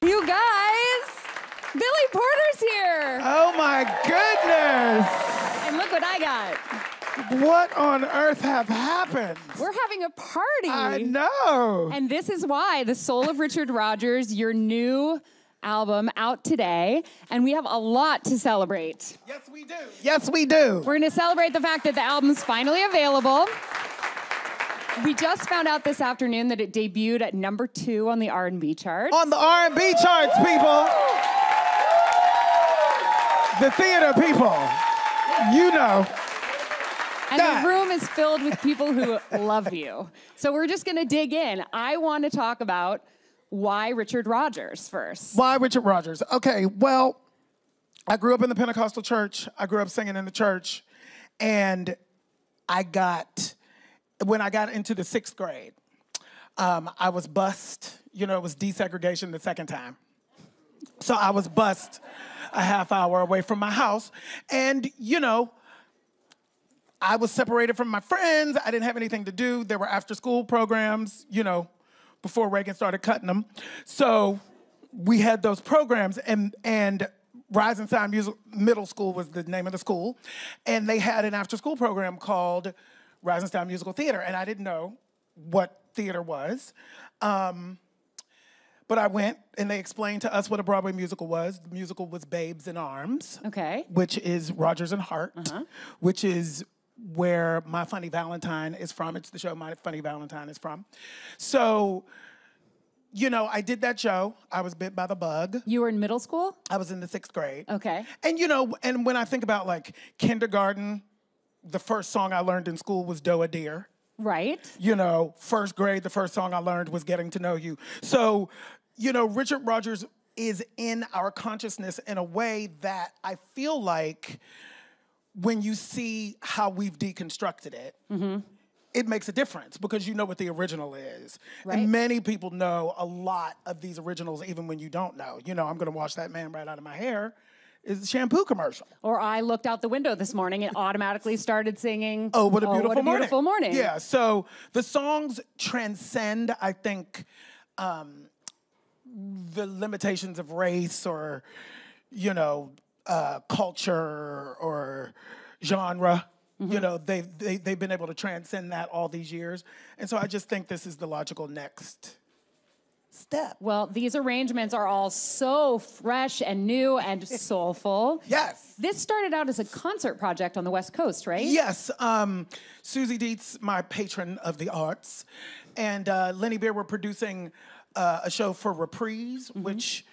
You guys, Billy Porter's here. Oh my goodness. And look what I got. What on earth have happened? We're having a party. I know. And this is why The Soul of Richard Rodgers, your new album out today, and we have a lot to celebrate. Yes, we do. Yes, we do. We're going to celebrate the fact that the album's finally available. We just found out this afternoon that it debuted at #2 on the R&B charts. On the R&B charts, people. The theater people. You know. And the room is filled with people who love you. So we're just going to dig in. I want to talk about why Richard Rodgers first. Why Richard Rodgers? Okay, well, I grew up in the Pentecostal church. I grew up singing in the church. And when I got into the 6th grade, I was bused. You know, it was desegregation the second time. So I was bused a half hour away from my house. And, you know, I was separated from my friends. I didn't have anything to do. There were after-school programs, you know, before Reagan started cutting them. So we had those programs, and Rising Sun Middle School was the name of the school. And they had an after-school program called Rising Sun Musical Theater, and I didn't know what theater was. But I went, and they explained to us what a Broadway musical was. The musical was Babes in Arms, which is Rodgers and Hart, which is where My Funny Valentine is from. It's the show My Funny Valentine is from. So, you know, I did that show. I was bit by the bug. You were in middle school? I was in the 6th grade. Okay. And, you know, and when I think about, like, kindergarten, the first song I learned in school was Doe a Deer. Right. You know, 1st grade, the first song I learned was Getting to Know You. So, you know, Richard Rodgers is in our consciousness in a way that I feel like when you see how we've deconstructed it, it makes a difference because you know what the original is. Right. And many people know a lot of these originals even when you don't know. You know, I'm gonna wash that man right out of my hair is the shampoo commercial. Or I looked out the window this morning and automatically started singing, Oh, What a Beautiful Morning. Beautiful Morning. Yeah, so the songs transcend, I think, the limitations of race or, you know, culture or genre. You know, they've been able to transcend that all these years. And so I just think this is the logical next step. Well, these arrangements are all so fresh and new and soulful. Yes. This started out as a concert project on the West Coast, right? Yes. Susie Dietz, my patron of the arts, and Lenny Beer were producing a show for Reprise, which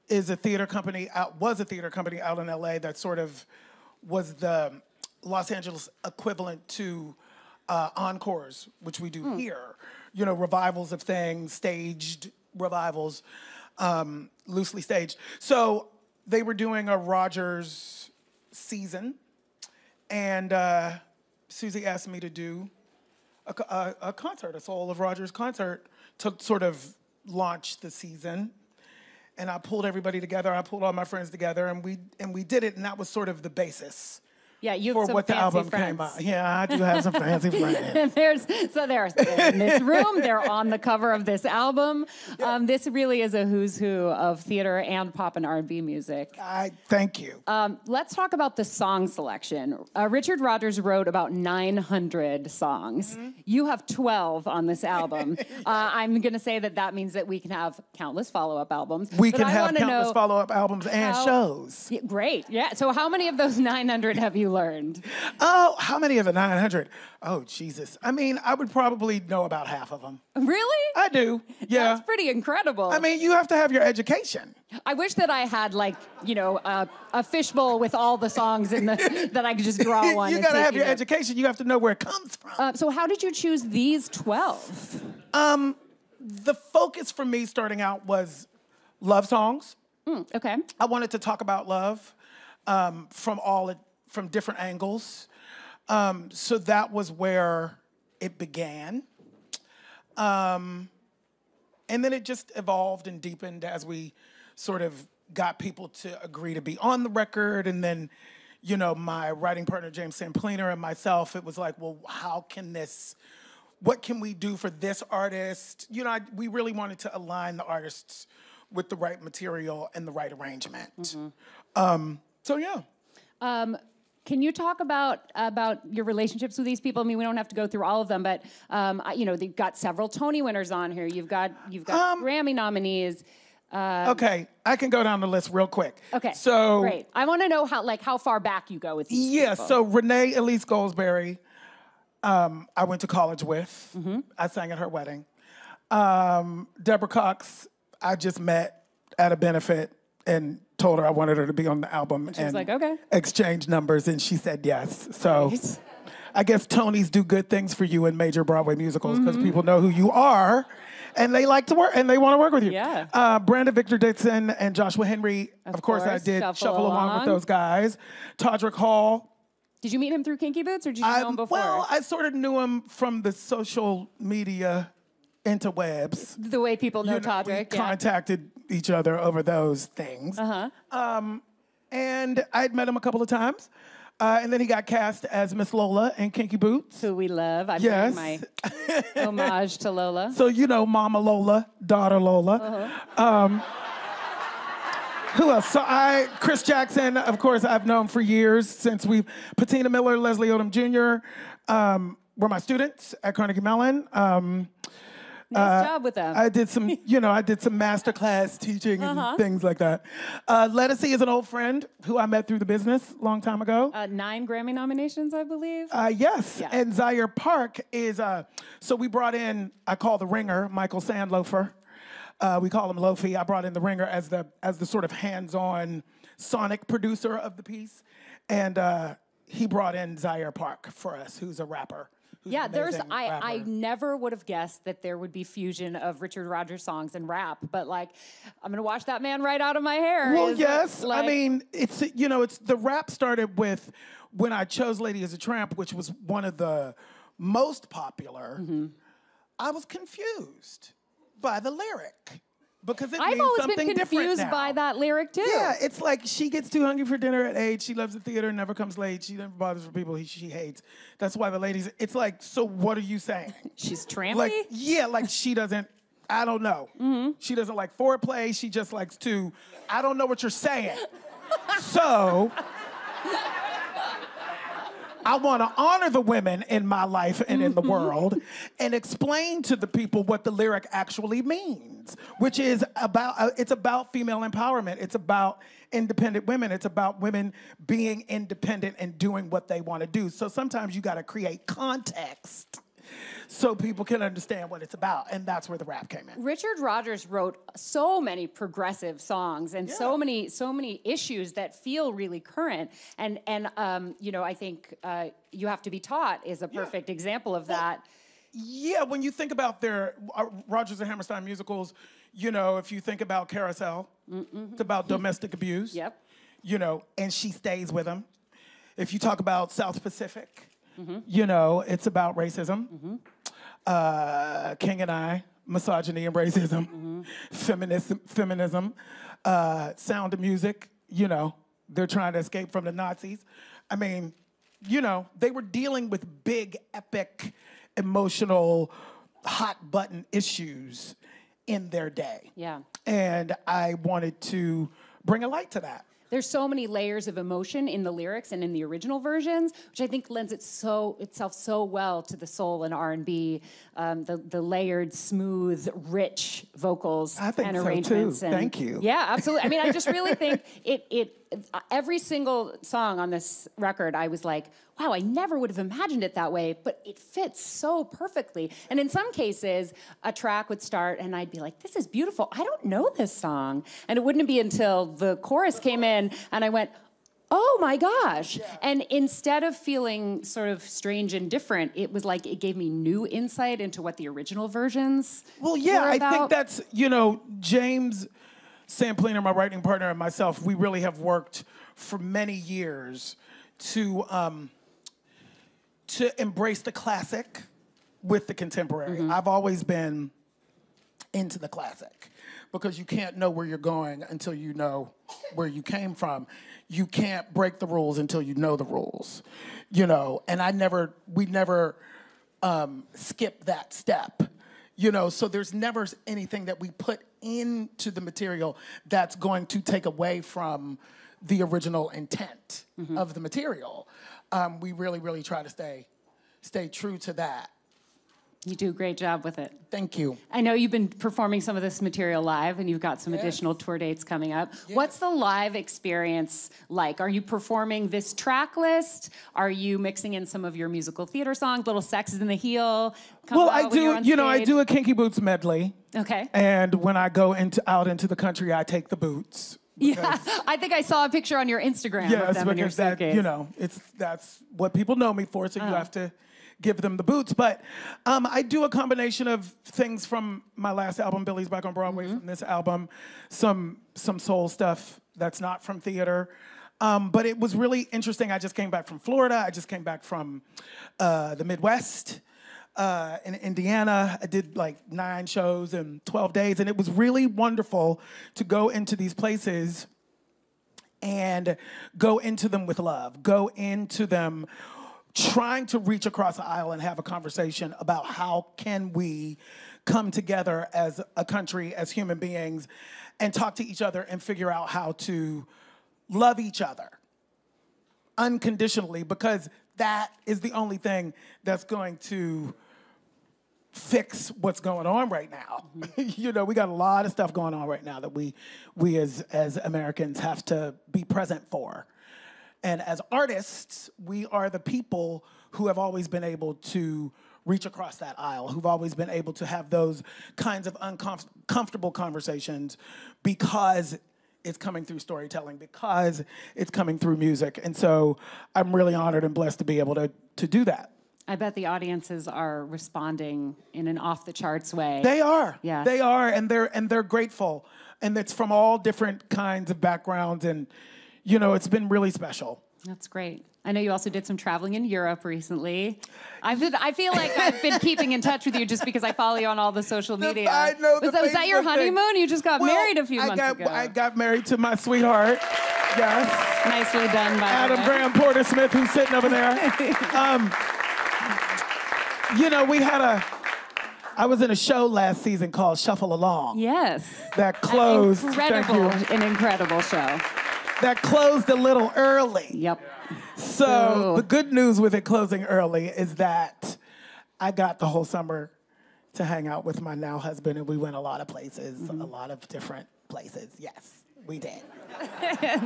is a theater company was a theater company out in LA that sort of was the Los Angeles equivalent to encores, which we do here. You know, revivals of things, staged revivals, loosely staged. So they were doing a Rodgers season, and Susie asked me to do a concert, a Soul of Rodgers concert, to sort of launch the season. And I pulled everybody together. I pulled all my friends together, and we did it. And that was sort of the basis. Yeah, you for have some what the fancy album friends. came out. Yeah, I do have some fancy friends. They're in this room. They're on the cover of this album. This really is a who's who of theater and pop and R&B music. Thank you. Let's talk about the song selection. Richard Rodgers wrote about 900 songs. You have 12 on this album. I'm going to say that means that we can have countless follow-up albums. We can have countless follow-up albums and shows. Yeah, great. Yeah. So how many of those 900 have you learned? Oh, how many of the 900? Oh, Jesus. I mean, I would probably know about half of them. Really? I do. Yeah. That's pretty incredible. I mean, you have to have your education. I wish that I had, like, you know, a fishbowl with all the songs in the that I could just draw one. You got to have your education. You have to know where it comes from. So how did you choose these 12? The focus for me starting out was love songs. Okay. I wanted to talk about love from different angles. So that was where it began. And then it just evolved and deepened as we sort of got people to agree to be on the record. And then, you know, my writing partner, James Sampliner, and myself, it was like, well, what can we do for this artist? You know, we really wanted to align the artists with the right material and the right arrangement. So yeah. Can you talk about your relationships with these people? I mean, we don't have to go through all of them, but you know, they've got several Tony winners on here. You've got Grammy nominees. Okay, I can go down the list real quick. Okay, so great. I want to know how far back you go with these people. So Renée Elise Goldsberry, I went to college with. I sang at her wedding. Deborah Cox, I just met at a benefit and told her I wanted her to be on the album. She was like, okay. Exchange numbers, and she said yes. So I guess Tonys do good things for you in major Broadway musicals because people know who you are. And they like to work, and they want to work with you. Yeah. Brandon Victor Dixon and Joshua Henry. Of course, I did Shuffle Along with those guys. Todrick Hall. Did you meet him through Kinky Boots, or did you know him before? Well, I sort of knew him from the social media interwebs. The way people know Todrick. We contacted each other over those things. And I'd met him a couple of times. And then he got cast as Miss Lola in Kinky Boots. Who we love. I'm doing my homage to Lola. So, you know, Mama Lola, daughter Lola. Who else? So Chris Jackson, of course, I've known for years since Patina Miller, Leslie Odom Jr. Were my students at Carnegie Mellon. Nice job with them. I did some, masterclass teaching and things like that. Lettucey is an old friend who I met through the business a long time ago. 9 Grammy nominations, I believe. Yes, Yeah. and Zaire Park is, so we brought in, I call the ringer, Michael Sandlofer. We call him Lofi. I brought in the ringer as the sort of hands-on sonic producer of the piece. And he brought in Zaire Park for us, who's a rapper. Yeah, I never would have guessed that there would be fusion of Richard Rodgers songs and rap, but like, I'm gonna wash that man right out of my hair. Well, yes, I mean, it's the rap started with when I chose Lady as a Tramp, which was one of the most popular. I was confused by the lyric. Because I've always been confused by that lyric too. Yeah, it's like she gets too hungry for dinner at 8. She loves the theater, never comes late. She never bothers for people she hates. That's why the ladies. It's like, so what are you saying? She's trampy. Like she doesn't. I don't know. She doesn't like foreplay. She just likes to. I don't know what you're saying. So. I want to honor the women in my life and in the world and explain to the people what the lyric actually means, which is it's about female empowerment. It's about independent women. It's about women being independent and doing what they want to do. So sometimes you got to create context so people can understand what it's about, and that's where the rap came in. Richard Rodgers wrote so many progressive songs and so many issues that feel really current. And I think You Have to Be Taught is a perfect example of that. Yeah, when you think about their Rodgers and Hammerstein musicals, if you think about Carousel, it's about domestic abuse. Yep. And she stays with him. If you talk about South Pacific, it's about racism. King and I, misogyny and racism, feminism, Sound of Music, they're trying to escape from the Nazis. I mean, they were dealing with big, epic, emotional, hot button issues in their day. Yeah. And I wanted to bring a light to that. There's so many layers of emotion in the lyrics and in the original versions, which I think lends itself so well to the soul and R&B, the layered, smooth, rich vocals and arrangements. Too. Thank you. Yeah, absolutely. I mean, I just really think every single song on this record, I was like, wow, I never would have imagined it that way, but it fits so perfectly. And in some cases, a track would start and I'd be like, this is beautiful. I don't know this song. And it wouldn't be until the chorus came in and I went, oh my gosh. Yeah. And instead of feeling sort of strange and different, it was like it gave me new insight into what the original versions were about. I think that's, James Sampliner, my writing partner, and myself, we really have worked for many years to embrace the classic with the contemporary. I've always been into the classic because you can't know where you're going until you know where you came from. You can't break the rules until you know the rules, and we never skipped that step. You know, so there's never anything that we put into the material that's going to take away from the original intent of the material. We really, really try to stay true to that. You do a great job with it. Thank you. I know you've been performing some of this material live, and you've got some additional tour dates coming up. What's the live experience like? Are you performing this track list? Are you mixing in some of your musical theater songs, Little Sexes in the Heel? Well, I do, you know, I do a Kinky Boots medley. Okay. And when I go out into the country, I take the boots. Yeah, I think I saw a picture on your Instagram of them in your suitcase. You know, that's what people know me for, so you have to give them the boots. But I do a combination of things from my last album, Billy's Back on Broadway, from this album, some soul stuff that's not from theater. But it was really interesting. I just came back from Florida. I just came back from the Midwest. In Indiana, I did like 9 shows in 12 days, and it was really wonderful to go into these places and go into them with love, go into them trying to reach across the aisle and have a conversation about how can we come together as a country, as human beings, and talk to each other and figure out how to love each other unconditionally, because that is the only thing that's going to fix what's going on right now. You know, we got a lot of stuff going on right now that we as Americans have to be present for. And as artists, we are the people who have always been able to reach across that aisle, who've always been able to have those kinds of uncomfortable conversations because it's coming through storytelling, because it's coming through music. And so I'm really honored and blessed to be able to do that. I bet the audiences are responding in an off-the-charts way. They are. Yeah. They are, and they're grateful. And it's from all different kinds of backgrounds, and, you know, it's been really special. That's great. I know you also did some traveling in Europe recently. I feel like I've been keeping in touch with you just because I follow you on all the social media. I know. Was that your honeymoon? You just got married a few months ago. I got married to my sweetheart. Yes. Nicely done by Adam Graham Porter Smith, who's sitting over there. You know, I was in a show last season called Shuffle Along. Yes. That closed. An incredible show. That closed a little early. Yep. So the good news with it closing early is that I got the whole summer to hang out with my now husband, and we went a lot of places, a lot of different places. Yes, we did.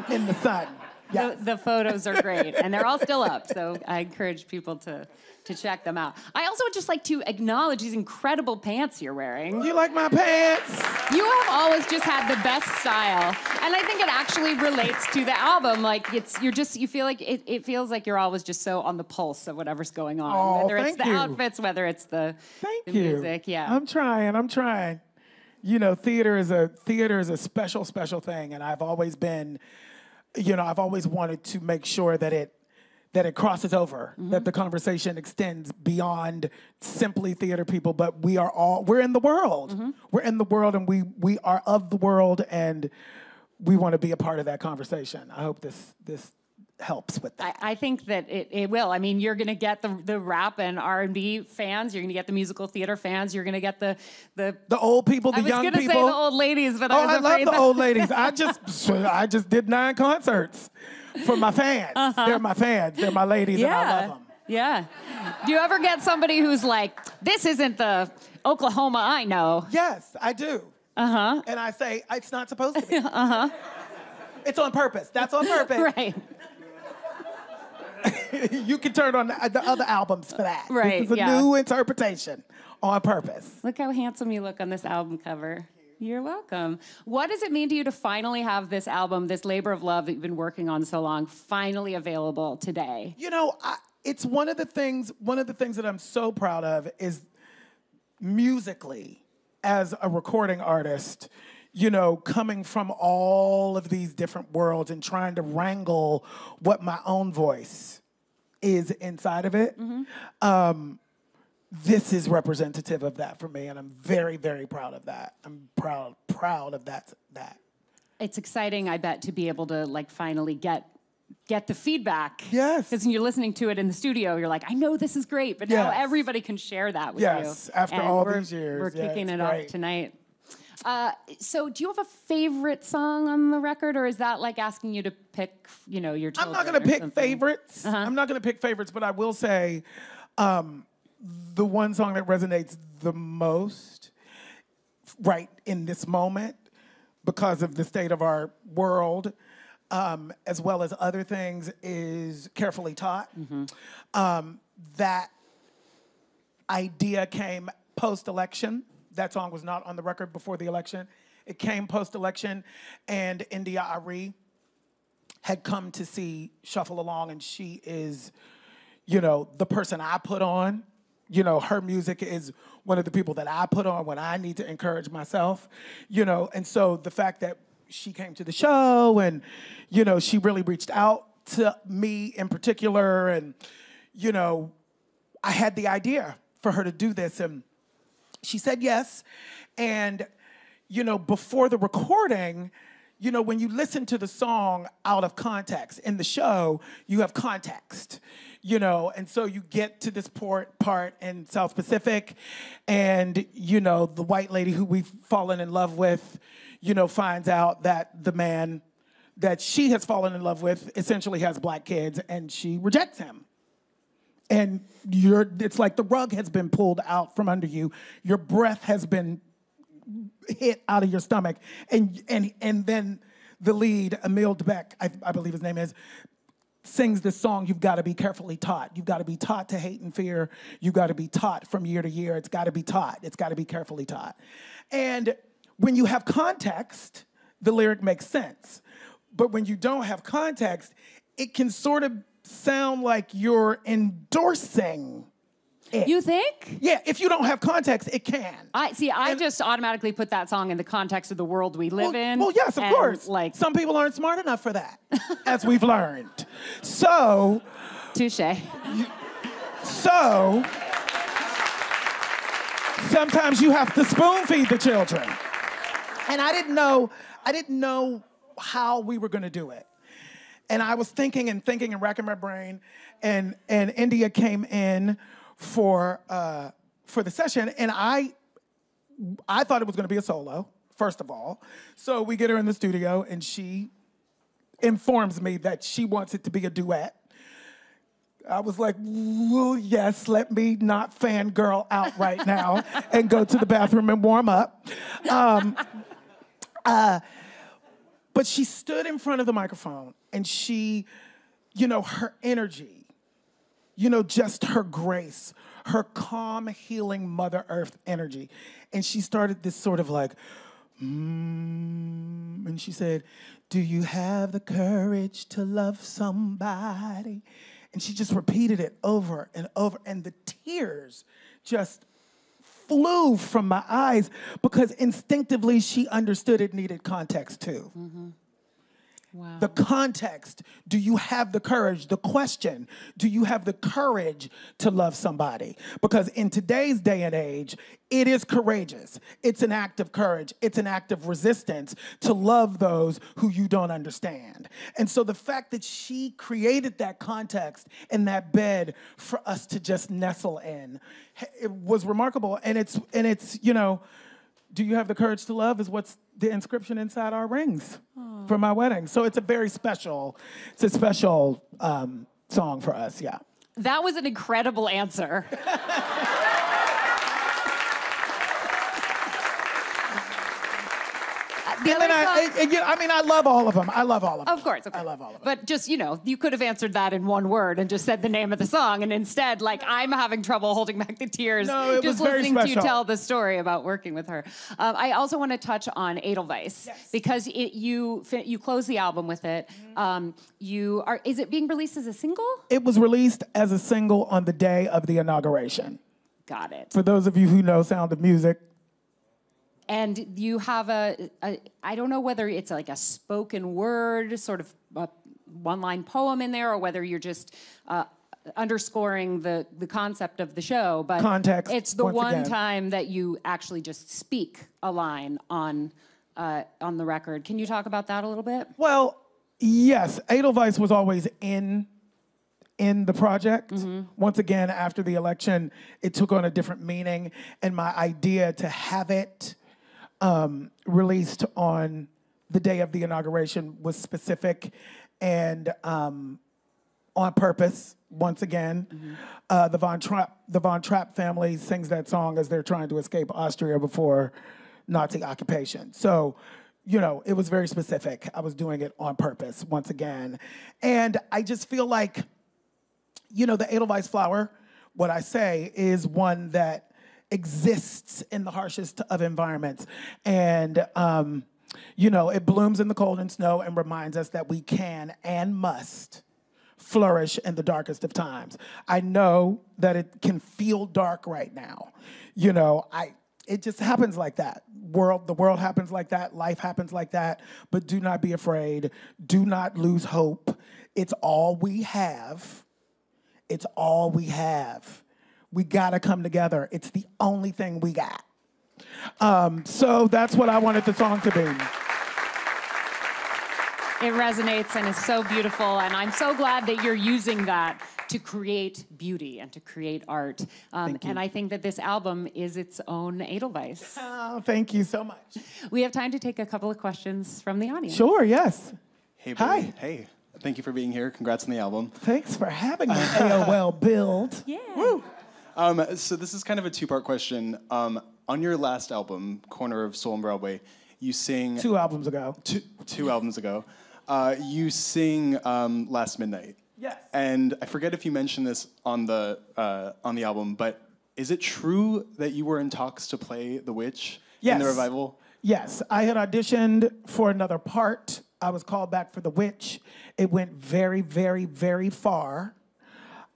In the sun. Yes. The photos are great, and they're all still up, so I encourage people to check them out. I also would just like to acknowledge these incredible pants you're wearing. You like my pants? You have always just had the best style, and I think it actually relates to the album. Like you feel like it feels like you're always just so on the pulse of whatever's going on. Oh, whether it's the outfits, whether it's the music. Yeah. I'm trying. You know, theater is a special thing, and I've always been, you know, I've always wanted to make sure that it crosses over, that the conversation extends beyond simply theater people, but we're in the world. We're in the world, and we are of the world, and we want to be a part of that conversation. I hope this helps with that. I think that it will. I mean, you're going to get the rap and R&B fans. You're going to get the musical theater fans. You're going to get the old people, the young people. I was going to say the old ladies, but I love the old ladies. I just did 9 concerts for my fans. They're my fans. They're my ladies, and I love them. Yeah. Do you ever get somebody who's like, this isn't the Oklahoma I know? Yes, I do. And I say, it's not supposed to be. It's on purpose. That's on purpose. Right. You can turn on the other albums for that. Right, This is a new interpretation on purpose. Look how handsome you look on this album cover. You're welcome. What does it mean to you to finally have this album, this labor of love that you've been working on so long, finally available today? You know, it's one of the things that I'm so proud of is musically, as a recording artist, you know, coming from all of these different worlds and trying to wrangle what my own voice is inside of it. This is representative of that for me, and I'm very, very proud of that. I'm proud of that. It's exciting, I bet, to be able to like finally get get the feedback. Yes. Because when you're listening to it in the studio, you're like, I know this is great, but now everybody can share that with you. Yes, after all these years. We're kicking it great. off tonight. So do you have a favorite song on the record, or is that like asking you to pick, your children? I'm not going to pick favorites. I'm not going to pick favorites, but I will say the one song that resonates the most right in this moment because of the state of our world, as well as other things, is Carefully Taught. That idea came post-election. That song was not on the record before the election. It came post-election, and India Ari had come to see Shuffle Along, and she is, the person I put on. Her music is one of the people that I put on when I need to encourage myself, and so the fact that she came to the show and, she really reached out to me in particular, and, I had the idea for her to do this, and she said yes. And, before the recording, when you listen to the song out of context, in the show, you have context, and so you get to this part in South Pacific, and, the white lady who we've fallen in love with, finds out that the man that she has fallen in love with essentially has black kids, and she rejects him. And it's like the rug has been pulled out from under you. Your breath has been hit out of your stomach. And then the lead, Emil Debeck, I believe his name is, sings this song, You've Got to Be Carefully Taught. You've got to be taught to hate and fear. You've got to be taught from year to year. It's got to be taught. It's got to be carefully taught. And when you have context, the lyric makes sense. But when you don't have context, it can sort of sound like you're endorsing it. You think? Yeah, if you don't have context, it can. I just automatically put that song in the context of the world we live in. Well, yes, of course. Like, some people aren't smart enough for that, as we've learned. So, touche. So, sometimes you have to spoon feed the children. And I didn't know how we were going to do it. And I was thinking and racking my brain, and India came in for the session, and I thought it was going to be a solo, first of all. So we get her in the studio, and she informs me that she wants it to be a duet. I was like, well, yes, let me not fangirl out right now and go to the bathroom and warm up. But she stood in front of the microphone, and she, her energy, just her grace, her calm, healing Mother Earth energy. And she started this sort of like, and she said, do you have the courage to love somebody? And she just repeated it over and over, and the tears just flew from my eyes because instinctively she understood it needed context too. Wow. The context, do you have the courage? The question, do you have the courage to love somebody? Because in today's day and age, it is courageous. It's an act of courage. It's an act of resistance to love those who you don't understand. And so the fact that she created that context and that bed for us to just nestle in, it was remarkable. And it's do you have the courage to love is what's the inscription inside our rings for my wedding. So it's a special song for us, yeah. That was an incredible answer. I love all of them. Of course. I love all of them. But just, you could have answered that in one word and just said the name of the song. And instead, I'm having trouble holding back the tears just listening to you tell the story about working with her. I also want to touch on Edelweiss because you close the album with it. Is it being released as a single? It was released as a single on the day of the inauguration. Got it. For those of you who know Sound of Music. And you have I don't know whether it's like a spoken word, sort of a one-line poem in there, or whether you're just underscoring the concept of the show. But context, it's the one time that you actually just speak a line on the record. Can you talk about that a little bit? Well, Yes, Edelweiss was always in the project. Once again, after the election, it took on a different meaning, and my idea to have it released on the day of the inauguration was specific and on purpose. Once again, the Von Trapp family sings that song as they're trying to escape Austria before Nazi occupation. So, you know, it was very specific. I was doing it on purpose, once again. And I just feel like, you know, the Edelweiss flower, what I say, is one that exists in the harshest of environments. And, you know, it blooms in the cold and snow and reminds us that we can and must flourish in the darkest of times. I know that it can feel dark right now. You know, it just happens like that. The world happens like that. Life happens like that. But do not be afraid. Do not lose hope. It's all we have. It's all we have. We gotta come together. It's the only thing we got. So that's what I wanted the song to be. It resonates and is so beautiful, and I'm so glad that you're using that to create beauty and to create art. And I think that this album is its own Edelweiss. Oh, thank you so much. We have time to take a couple of questions from the audience. Sure, yes. Hey, Hi. Billy. Hey, thank you for being here. Congrats on the album. Thanks for having me, AOL Build. Yeah. Woo. So this is kind of a two-part question. On your last album, Corner of Soul and Broadway, you sing... 2 albums ago. Two albums ago. You sing Last Midnight. Yes. And I forget if you mentioned this on the album, but is it true that you were in talks to play the witch in the revival? Yes. I had auditioned for another part. I was called back for the witch. It went very, very, very far.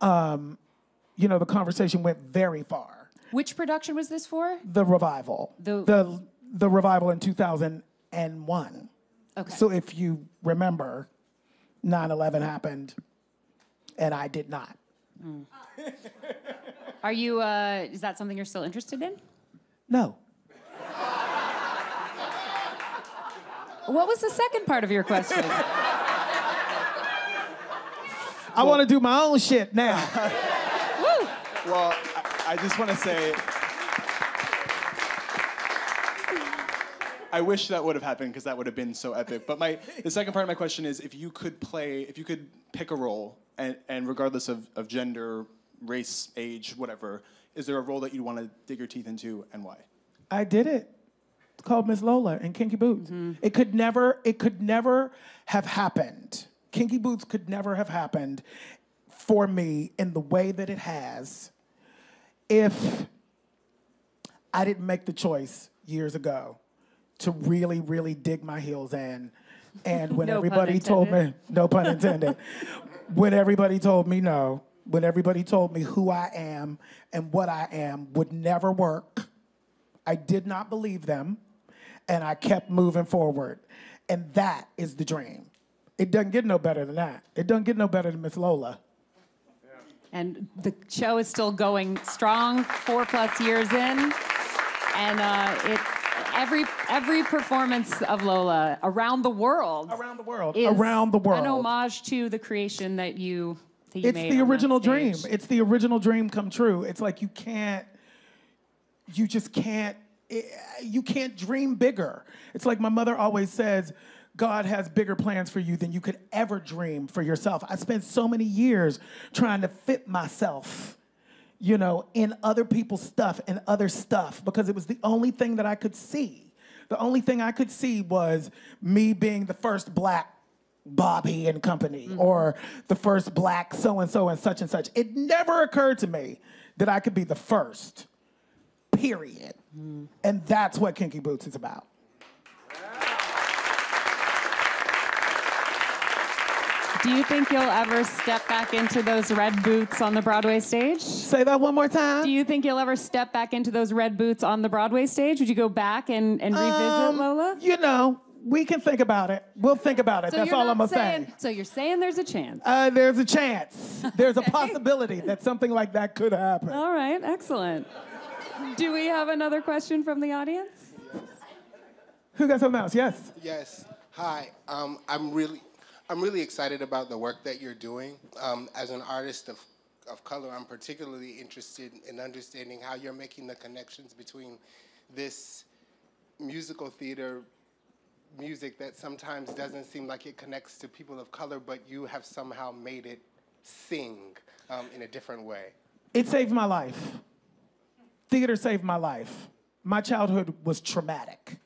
You know, the conversation went very far. Which production was this for? The revival. The revival in 2001. Okay. So if you remember, 9/11 happened, and I did not. Are you, is that something you're still interested in? No. What was the second part of your question? I want to do my own shit now. Woo! Well, I just want to say, I wish that would have happened because that would have been so epic. But the second part of my question is, if you could pick a role, and regardless of gender, race, age, whatever, is there a role that you'd want to dig your teeth into, and why? I did it. It's called Miss Lola in Kinky Boots. It could never have happened. Kinky Boots could never have happened for me in the way that it has if I didn't make the choice years ago to really, really dig my heels in. And when everybody told me, no pun intended, when everybody told me no, when everybody told me who I am and what I am would never work, I did not believe them, and I kept moving forward. And that is the dream. It doesn't get no better than that. It doesn't get no better than Miss Lola. And the show is still going strong, 4+ years in. And every performance of Lola around the world. Around the world. Is around the world. an homage to the creation that you made. It's the original dream. Stage. It's the original dream come true. It's like you can't dream bigger. It's like my mother always says, God has bigger plans for you than you could ever dream for yourself. I spent so many years trying to fit myself, you know, in other people's stuff and other stuff because it was the only thing that I could see. The only thing I could see was me being the first black Bobby and Company or the first black so-and-so and such and such. It never occurred to me that I could be the first, period. And that's what Kinky Boots is about. Do you think you'll ever step back into those red boots on the Broadway stage? Say that one more time. Do you think you'll ever step back into those red boots on the Broadway stage? Would you go back and revisit Lola? You know, we can think about it. We'll think about it. So That's all I'm going to say. So you're saying there's a chance? There's a chance. There's a possibility that something like that could happen. All right, excellent. Do we have another question from the audience? Who got something else? Yes. Yes. Hi. I'm really excited about the work that you're doing. As an artist of color, I'm particularly interested in understanding how you're making the connections between this musical theater music that sometimes doesn't seem like it connects to people of color, but you have somehow made it sing in a different way. It saved my life. Theater saved my life. My childhood was traumatic.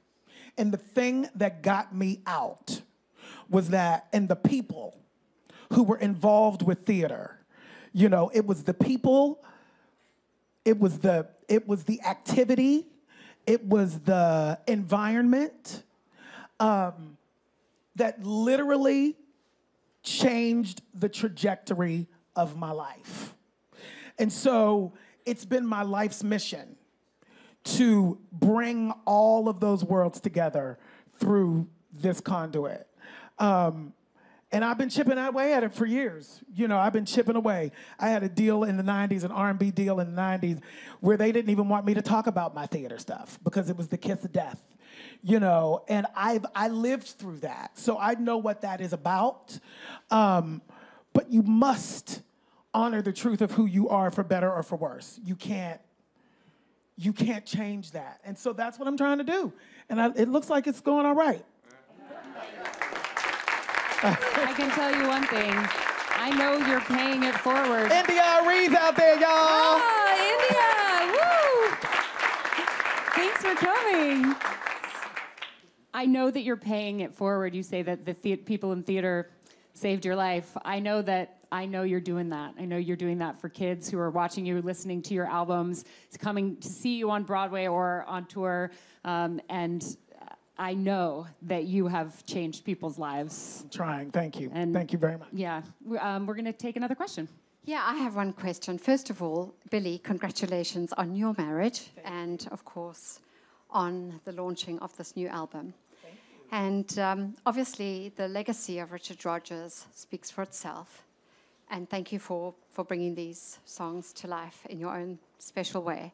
And the thing that got me out was that, and the people who were involved with theater, you know, it was the people, it was the activity, it was the environment that literally changed the trajectory of my life. And so it's been my life's mission to bring all of those worlds together through this conduit. And I've been chipping away at it for years. You know, I've been chipping away. I had a deal in the 90s, an R&B deal in the 90s, where they didn't even want me to talk about my theater stuff because it was the kiss of death. You know, and I lived through that. So I know what that is about. But you must honor the truth of who you are, for better or for worse. You can't change that. And so that's what I'm trying to do. And it looks like it's going all right. I can tell you one thing. I know you're paying it forward. India Reed's out there, y'all. Oh, India! Woo! Thanks for coming. I know that you're paying it forward. You say that the people in theater saved your life. I know you're doing that. I know you're doing that for kids who are watching you, listening to your albums, coming to see you on Broadway or on tour. And I know that you have changed people's lives. I'm trying. Thank you. And thank you very much. Yeah. We're going to take another question. Yeah, I have one question. First of all, Billy, congratulations on your marriage and, of course, on the launching of this new album. And obviously, the legacy of Richard Rodgers speaks for itself. And thank you for bringing these songs to life in your own special way.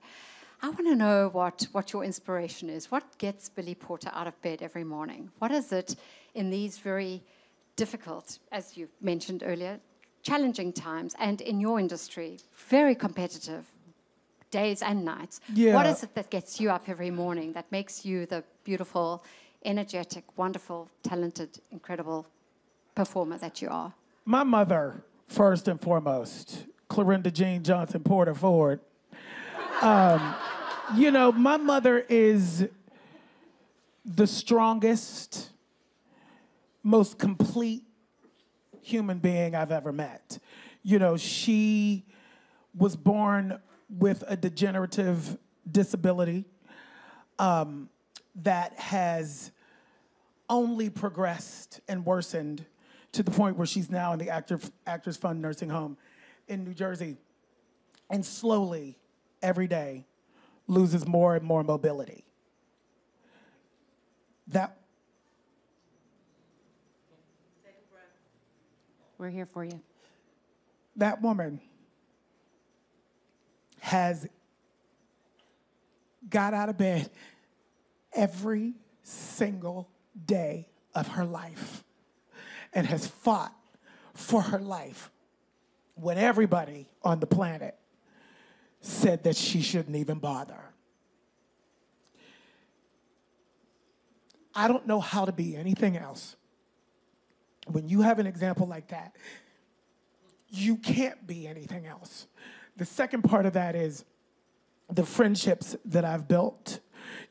I want to know what your inspiration is. What gets Billy Porter out of bed every morning? What is it in these very difficult, as you mentioned earlier, challenging times, and in your industry, very competitive days and nights? Yeah. What is it that gets you up every morning, that makes you the beautiful, energetic, wonderful, talented, incredible performer that you are? My mother, first and foremost, Clorinda Jean Johnson Porter Ford. You know, my mother is the strongest, most complete human being I've ever met. You know, she was born with a degenerative disability that has only progressed and worsened to the point where she's now in the Actors Fund nursing home in New Jersey, and slowly, every day, loses more and more mobility. We're here for you. That woman has got out of bed every single day of her life and has fought for her life when everybody on the planet said that she shouldn't even bother. I don't know how to be anything else. When you have an example like that, you can't be anything else. The second part of that is the friendships that I've built.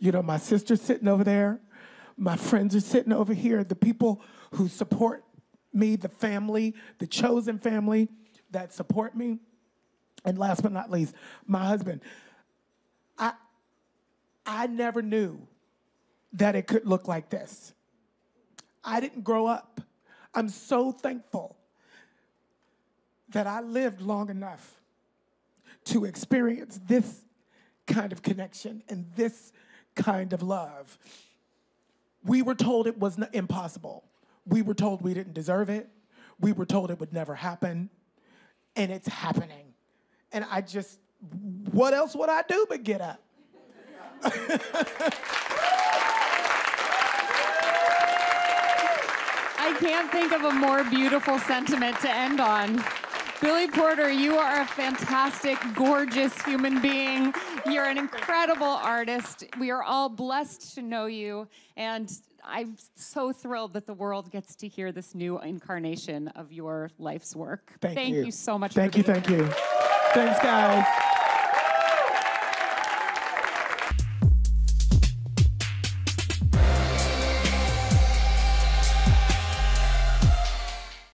You know, my sister's sitting over there. My friends are sitting over here. The people who support me, the family, the chosen family that support me. And last but not least, my husband. I never knew that it could look like this. I didn't grow up. I'm so thankful that I lived long enough to experience this kind of connection and this kind of love. We were told it was impossible. We were told we didn't deserve it. We were told it would never happen. And it's happening. And what else would I do but get up? I can't think of a more beautiful sentiment to end on. Billy Porter, you are a fantastic, gorgeous human being. You're an incredible artist. We are all blessed to know you, and I'm so thrilled that the world gets to hear this new incarnation of your life's work. Thank you. Thank you so much. Thank you. Thanks, guys.